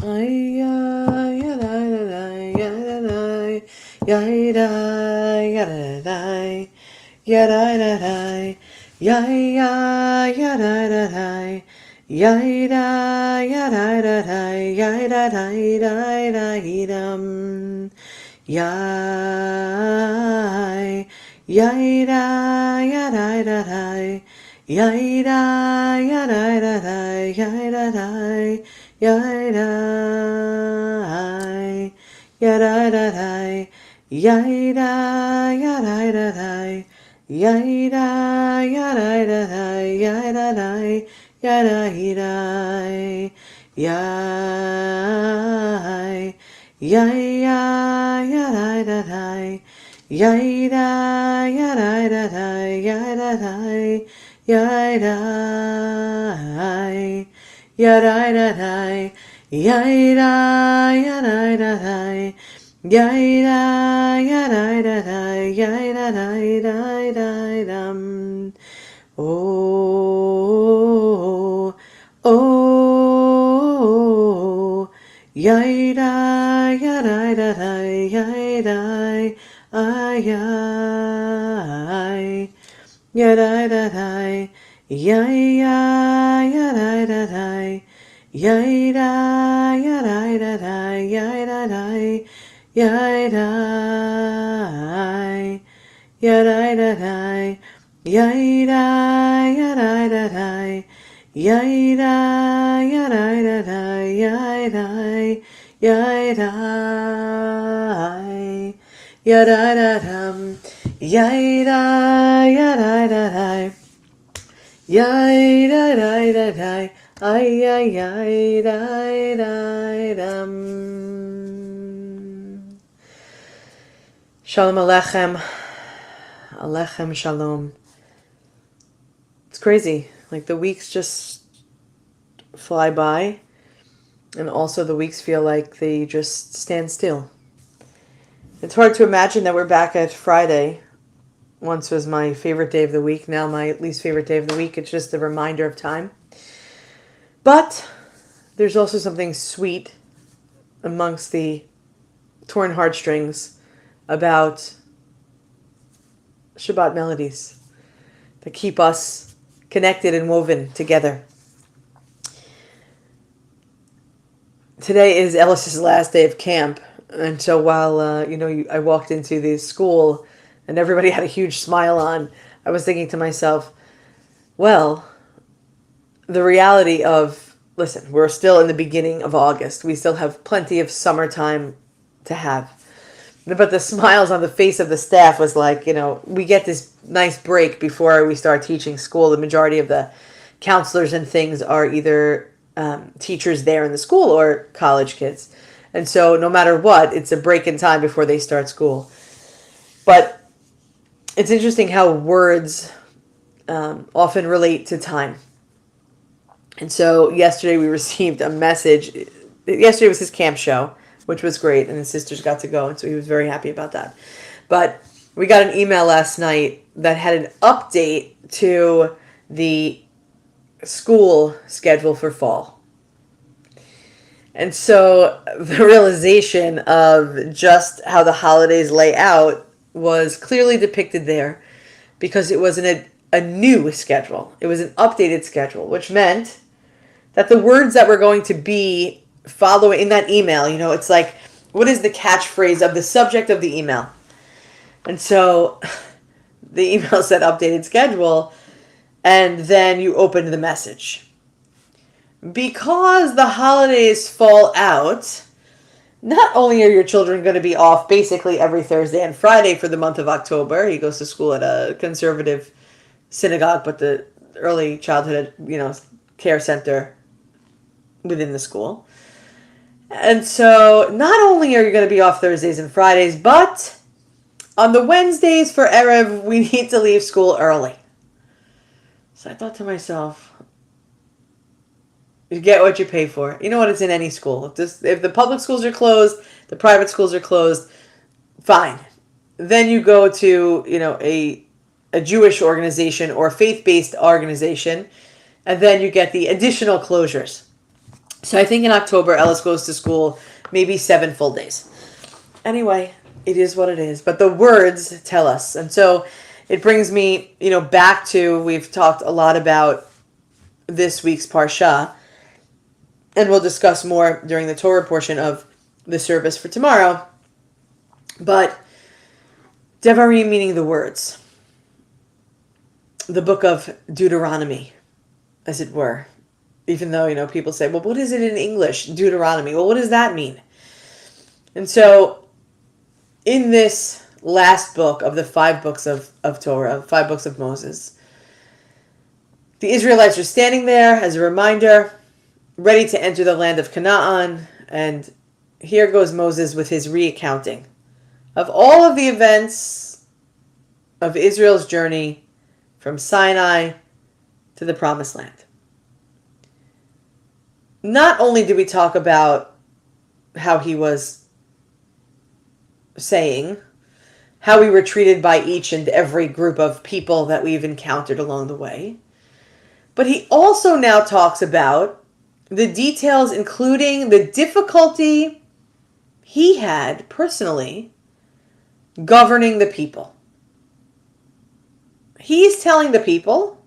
Ay, ay, yada, yada, yada, yada, yada, yada, yada, yada, yada, yada, yada, yai, yaida, yada, yada, yaida, yada, yada, yada, yada, yaida, yada, yaida, yada, yada, yai, yai, yai, yai, da, dai, yai, da, yai, da, dai, yai, da, dai, yai, da, yai, da, dai, yai, da, yai, da, dai, yai, da, yai, da, dai, yai, da, dai, dai, dai, dum. Oh, oh, yai-da, yada-da-da, yai-da, ay-ay, yada-da-da, yai-ya, yada-da-da, yai-da, yada-da-da, yai-da-da, yai-da, yada-da-da, yada, yada, yada, yada, yada, yada, yada, yada, yada, yada, ay, ay, ay, Shalom Alechem. Alechem Shalom. It's crazy. Like the weeks just fly by, and also the weeks feel like they just stand still. It's hard to imagine that we're back at Friday. Once was my favorite day of the week, now my least favorite day of the week. It's just a reminder of time. But there's also something sweet amongst the torn heartstrings about Shabbat melodies that keep us connected and woven together. Today is Ellis's last day of camp, and so while I walked into the school and everybody had a huge smile on, I was thinking to myself, well, the reality of, listen, we're still in the beginning of August. We still have plenty of summertime to have. But the smiles on the face of the staff was like, we get this nice break before we start teaching school. The majority of the counselors and things are either teachers there in the school or college kids. And so no matter what, it's a break in time before they start school. But it's interesting how words often relate to time. And so yesterday we received a message. Yesterday was his camp show, which was great, and his sisters got to go, and so he was very happy about that. But we got an email last night that had an update to the school schedule for fall. And so the realization of just how the holidays lay out was clearly depicted there, because it wasn't a new schedule. It was an updated schedule, which meant that the words that were going to be following in that email, it's like, what is the catchphrase of the subject of the email? And so the email said updated schedule, and then you opened the message. Because the holidays fall out, not only are your children going to be off basically every Thursday and Friday for the month of October. He goes to school at a conservative synagogue, but the early childhood, care center within the school. And so not only are you going to be off Thursdays and Fridays, but on the Wednesdays for Erev, we need to leave school early. So I thought to myself, you get what you pay for. You know what? It's in any school. If the public schools are closed, the private schools are closed, fine. Then you go to, a Jewish organization or faith-based organization, and then you get the additional closures. So I think in October, Ellis goes to school maybe 7 full days. Anyway, it is what it is. But the words tell us. And so it brings me, back to, we've talked a lot about this week's Parsha, and we'll discuss more during the Torah portion of the service for tomorrow. But Devarim meaning the words. The book of Deuteronomy, as it were. Even though, people say, well, what is it in English? Deuteronomy. Well, what does that mean? And so in this last book of the 5 books of Torah, 5 books of Moses, the Israelites are standing there as a reminder, ready to enter the land of Canaan. And here goes Moses with his recounting of all of the events of Israel's journey from Sinai to the Promised Land. Not only did we talk about how he was saying, how we were treated by each and every group of people that we've encountered along the way, but he also now talks about the details, including the difficulty he had personally governing the people. He's telling the people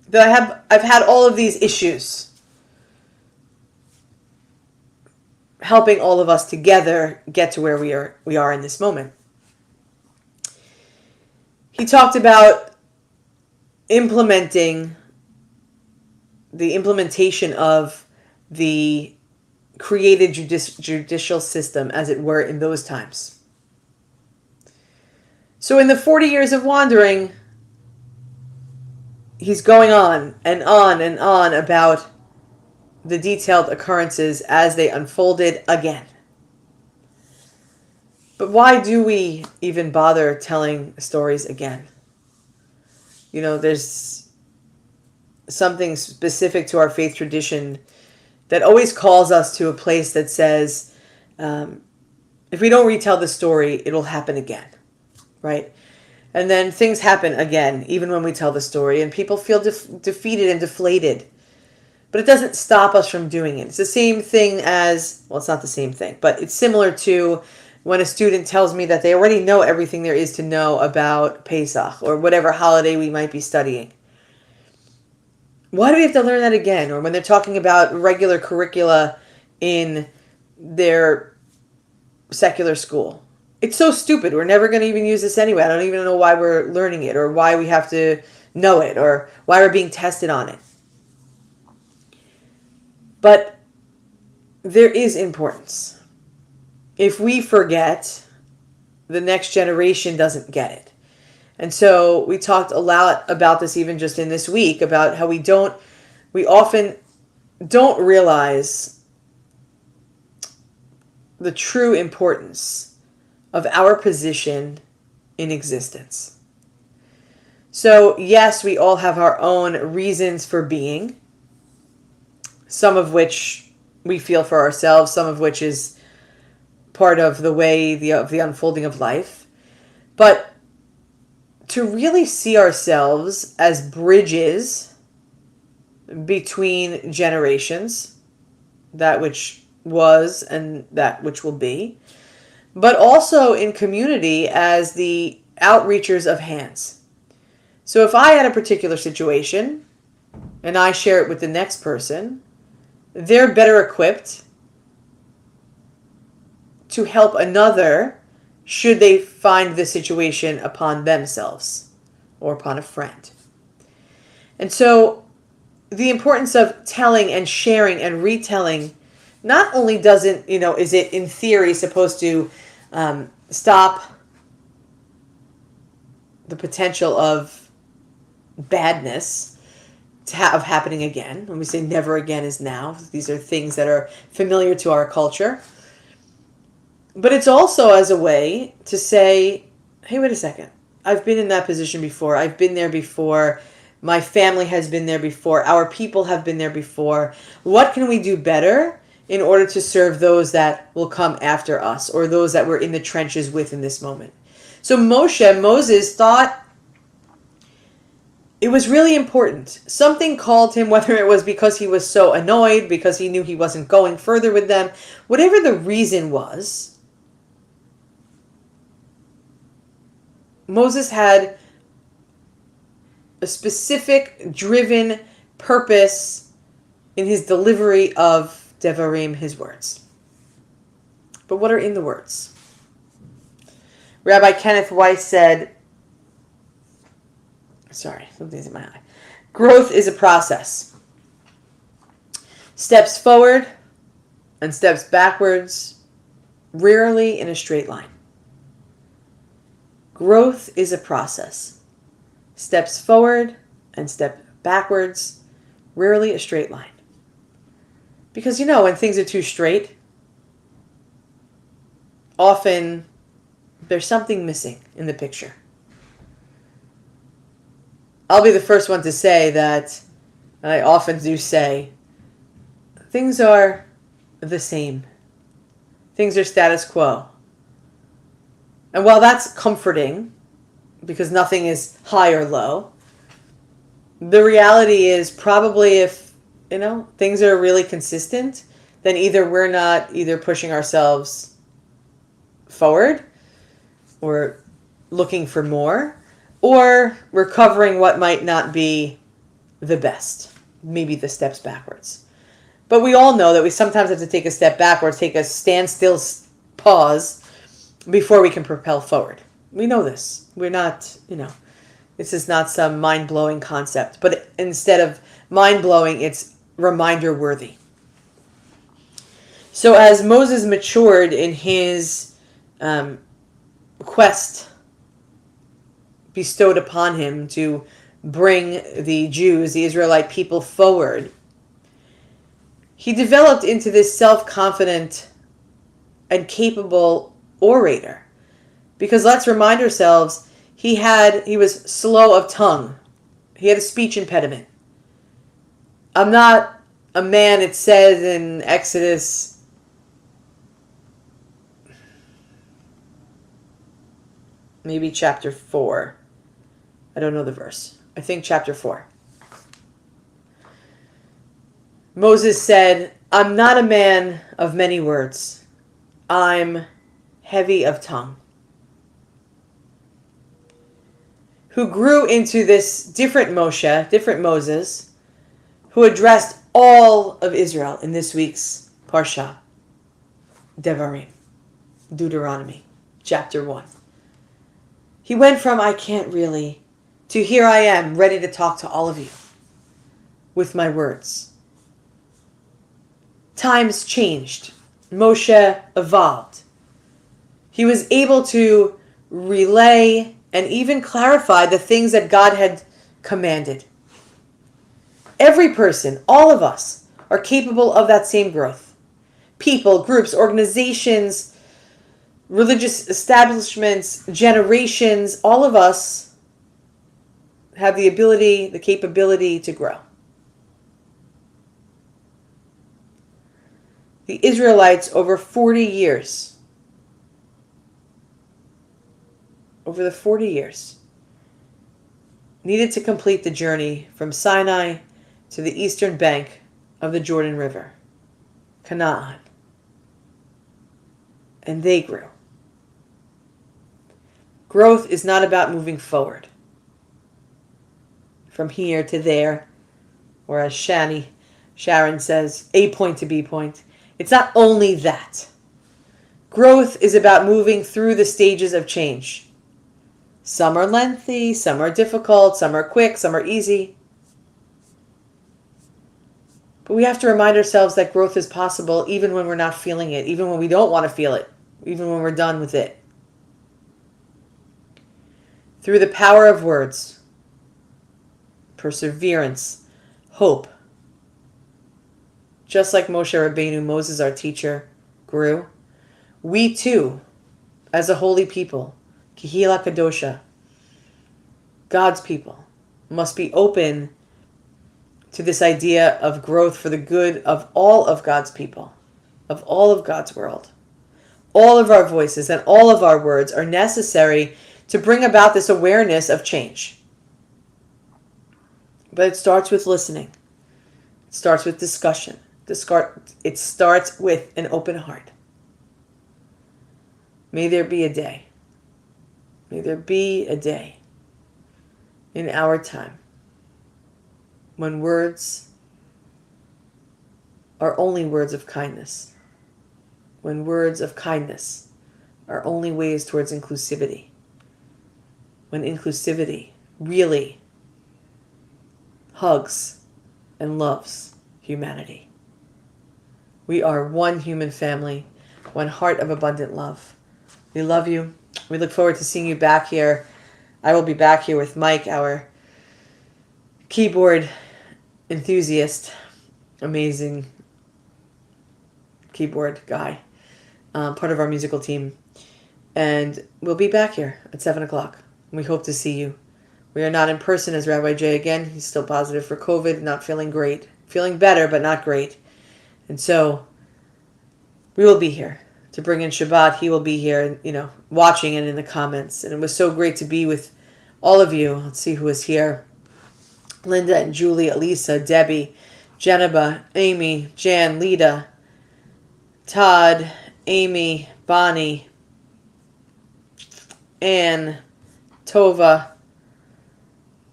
that I've had all of these issues, helping all of us together get to where we are in this moment. He talked about the implementation of the created judicial system, as it were, in those times. So in the 40 years of wandering, he's going on and on and on about the detailed occurrences as they unfolded again. But why do we even bother telling stories again? There's something specific to our faith tradition that always calls us to a place that says, if we don't retell the story, it'll happen again, right? And then things happen again, even when we tell the story, and people feel defeated and deflated. But it doesn't stop us from doing it. It's the same thing as, well, it's not the same thing, but it's similar to when a student tells me that they already know everything there is to know about Pesach or whatever holiday we might be studying. Why do we have to learn that again? Or when they're talking about regular curricula in their secular school. It's so stupid. We're never going to even use this anyway. I don't even know why we're learning it or why we have to know it or why we're being tested on it. But there is importance. If we forget, the next generation doesn't get it. And so we talked a lot about this even just in this week, about how we often don't realize the true importance of our position in existence. So yes, we all have our own reasons for being, some of which we feel for ourselves, some of which is part of the way of the unfolding of life. But to really see ourselves as bridges between generations, that which was and that which will be, but also in community as the outreachers of hands. So if I had a particular situation and I share it with the next person, they're better equipped to help another should they find the situation upon themselves or upon a friend. And so the importance of telling and sharing and retelling not only doesn't, is it in theory supposed to stop the potential of badness of happening again. When we say never again is now, these are things that are familiar to our culture. But it's also as a way to say, hey, wait a second. I've been in that position before. I've been there before. My family has been there before. Our people have been there before. What can we do better in order to serve those that will come after us or those that we're in the trenches with in this moment? So Moses thought It was really important. Something called him, whether it was because he was so annoyed, because he knew he wasn't going further with them, whatever the reason was, Moses had a specific, driven purpose in his delivery of Devarim, his words. But what are in the words? Rabbi Kenneth Weiss said, something's in my eye. Growth is a process. Steps forward and steps backwards, rarely in a straight line. Growth is a process. Steps forward and step backwards, rarely a straight line. Because when things are too straight, often there's something missing in the picture. I'll be the first one to say that, and I often do say, things are the same. Things are status quo. And while that's comforting, because nothing is high or low, the reality is probably if, things are really consistent, then either we're not either pushing ourselves forward or looking for more, or we're covering what might not be the best, maybe the steps backwards. But we all know that we sometimes have to take a step backwards, take a standstill pause before we can propel forward. We know this. We're not, this is not some mind-blowing concept. But instead of mind-blowing, it's reminder-worthy. So as Moses matured in his quest bestowed upon him to bring the Jews, the Israelite people, forward, he developed into this self-confident and capable orator. Because let's remind ourselves, he was slow of tongue. He had a speech impediment. I'm not a man, it says in Exodus maybe chapter 4. I don't know the verse. I think chapter 4. Moses said, I'm not a man of many words. I'm heavy of tongue. Who grew into this different Moshe, different Moses, who addressed all of Israel in this week's Parsha, Devarim, Deuteronomy, chapter 1. He went from I can't really to here I am, ready to talk to all of you with my words. Times changed. Moshe evolved. He was able to relay and even clarify the things that God had commanded. Every person, all of us, are capable of that same growth. People, groups, organizations, religious establishments, generations, all of us have the ability, the capability to grow. The Israelites over 40 years, over the 40 years, needed to complete the journey from Sinai to the eastern bank of the Jordan River, Canaan. And they grew. Growth is not about moving forward from here to there, or as Sharon says, A point to B point. It's not only that. Growth is about moving through the stages of change. Some are lengthy, some are difficult, some are quick, some are easy. But we have to remind ourselves that growth is possible even when we're not feeling it, even when we don't want to feel it, even when we're done with it. Through the power of words, perseverance, hope. Just like Moshe Rabbeinu, Moses, our teacher, grew, we too, as a holy people, Kehila Kadosha, God's people, must be open to this idea of growth for the good of all of God's people, of all of God's world. All of our voices and all of our words are necessary to bring about this awareness of change. But it starts with listening. It starts with discussion. It starts with an open heart. May there be a day. May there be a day in our time when words are only words of kindness. When words of kindness are only ways towards inclusivity. When inclusivity really hugs and loves humanity. We are one human family, one heart of abundant love. We love you. We look forward to seeing you back here. I will be back here with Mike, our keyboard enthusiast, amazing keyboard guy, part of our musical team. And we'll be back here at 7 o'clock. We hope to see you. We are not in person as Rabbi Jay again. He's still positive for COVID, not feeling great. Feeling better, but not great. And so we will be here to bring in Shabbat. He will be here, watching and in the comments. And it was so great to be with all of you. Let's see who is here. Linda and Julie, Elisa, Debbie, Jeneba, Amy, Jan, Lita, Todd, Amy, Bonnie, Anne, Tova,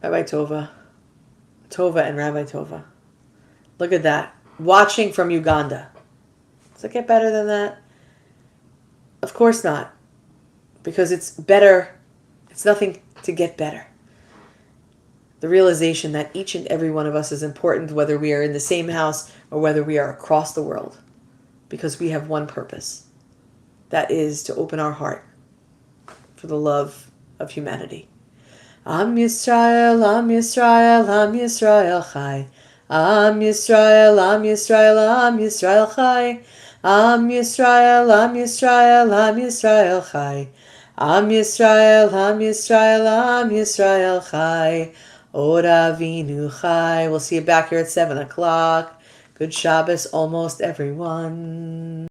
Rabbi Tova, and Rabbi Tova. Look at that. Watching from Uganda. Does it get better than that? Of course not. Because it's better. It's nothing to get better. The realization that each and every one of us is important, whether we are in the same house or whether we are across the world. Because we have one purpose. That is to open our heart for the love of humanity. Am Yisrael, Am Yisrael, Am Yisrael Chai. Am Yisrael, Am Yisrael, Am Yisrael Chai. Am Yisrael, Am Yisrael, Am Yisrael Chai. Am Yisrael, Am Yisrael, Am Yisrael Chai. Ora Avinu Chai. We'll see you back here at 7 o'clock. Good Shabbos, almost everyone.